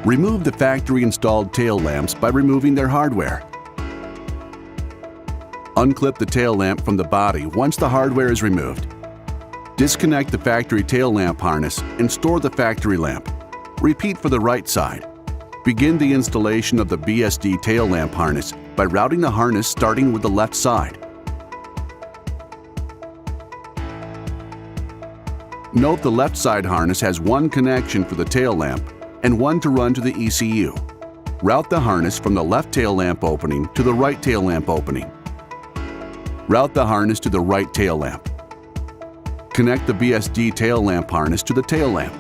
Remove the factory-installed tail lamps by removing their hardware. Unclip the tail lamp from the body once the hardware is removed. Disconnect the factory tail lamp harness and store the factory lamp. Repeat for the right side. Begin the installation of the BSD tail lamp harness by routing the harness starting with the left side. Note the left side harness has one connection for the tail lamp and one to run to the ECU. Route the harness from the left tail lamp opening to the right tail lamp opening. Route the harness to the right tail lamp. Connect the BSD tail lamp harness to the tail lamp.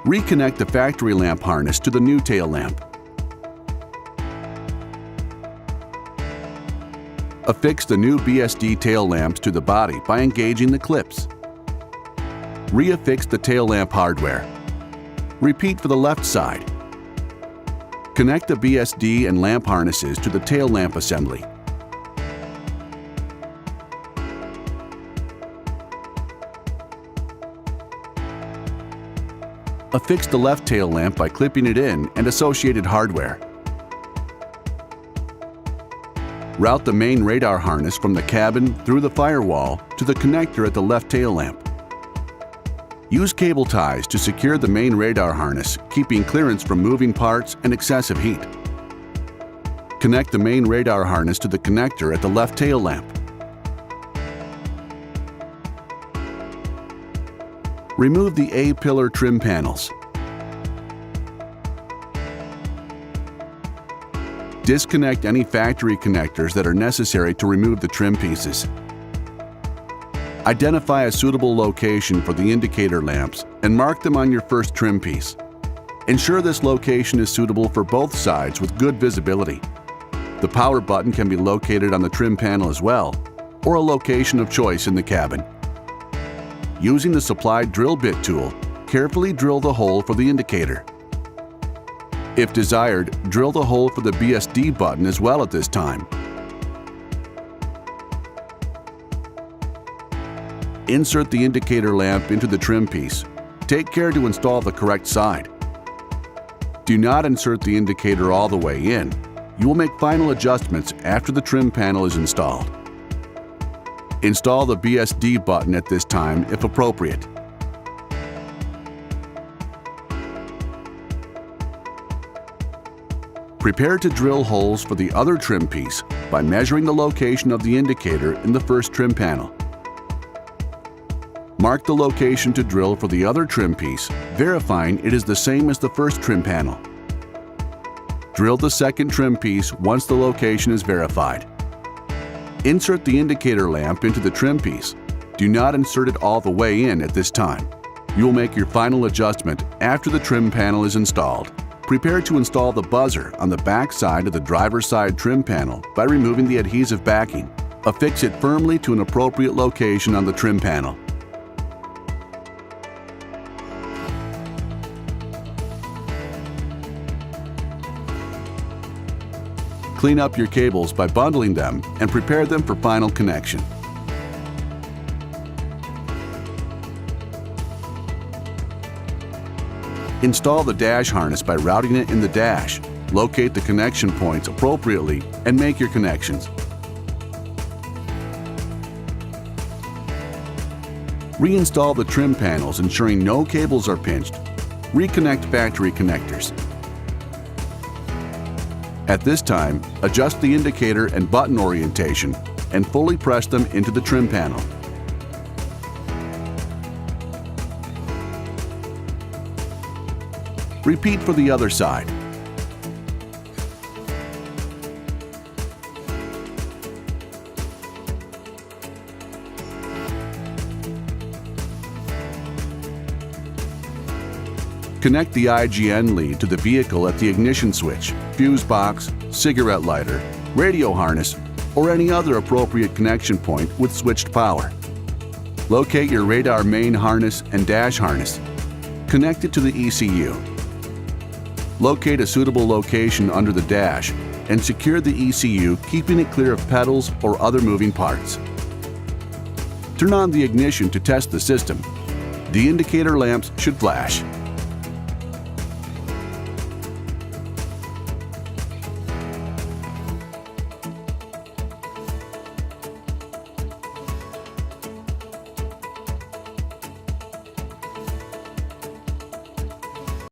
Reconnect the factory lamp harness to the new tail lamp. Affix the new BSD tail lamps to the body by engaging the clips. Reaffix the tail lamp hardware. Repeat for the left side. Connect the BSD and lamp harnesses to the tail lamp assembly. Affix the left tail lamp by clipping it in and associated hardware. Route the main radar harness from the cabin through the firewall to the connector at the left tail lamp. Use cable ties to secure the main radar harness, keeping clearance from moving parts and excessive heat. Connect the main radar harness to the connector at the left tail lamp. Remove the A-pillar trim panels. Disconnect any factory connectors that are necessary to remove the trim pieces. Identify a suitable location for the indicator lamps and mark them on your first trim piece. Ensure this location is suitable for both sides with good visibility. The power button can be located on the trim panel as well, or a location of choice in the cabin. Using the supplied drill bit tool, carefully drill the hole for the indicator. If desired, drill the hole for the BSD button as well at this time. Insert the indicator lamp into the trim piece. Take care to install the correct side. Do not insert the indicator all the way in. You will make final adjustments after the trim panel is installed. Install the BSD button at this time if appropriate. Prepare to drill holes for the other trim piece by measuring the location of the indicator in the first trim panel. Mark the location to drill for the other trim piece, verifying it is the same as the first trim panel. Drill the second trim piece once the location is verified. Insert the indicator lamp into the trim piece. Do not insert it all the way in at this time. You will make your final adjustment after the trim panel is installed. Prepare to install the buzzer on the back side of the driver's side trim panel by removing the adhesive backing. Affix it firmly to an appropriate location on the trim panel. Clean up your cables by bundling them and prepare them for final connection. Install the dash harness by routing it in the dash. Locate the connection points appropriately and make your connections. Reinstall the trim panels, ensuring no cables are pinched. Reconnect factory connectors. At this time, adjust the indicator and button orientation and fully press them into the trim panel. Repeat for the other side. Connect the IGN lead to the vehicle at the ignition switch, fuse box, cigarette lighter, radio harness, or any other appropriate connection point with switched power. Locate your radar main harness and dash harness. Connect it to the ECU. Locate a suitable location under the dash and secure the ECU, keeping it clear of pedals or other moving parts. Turn on the ignition to test the system. The indicator lamps should flash.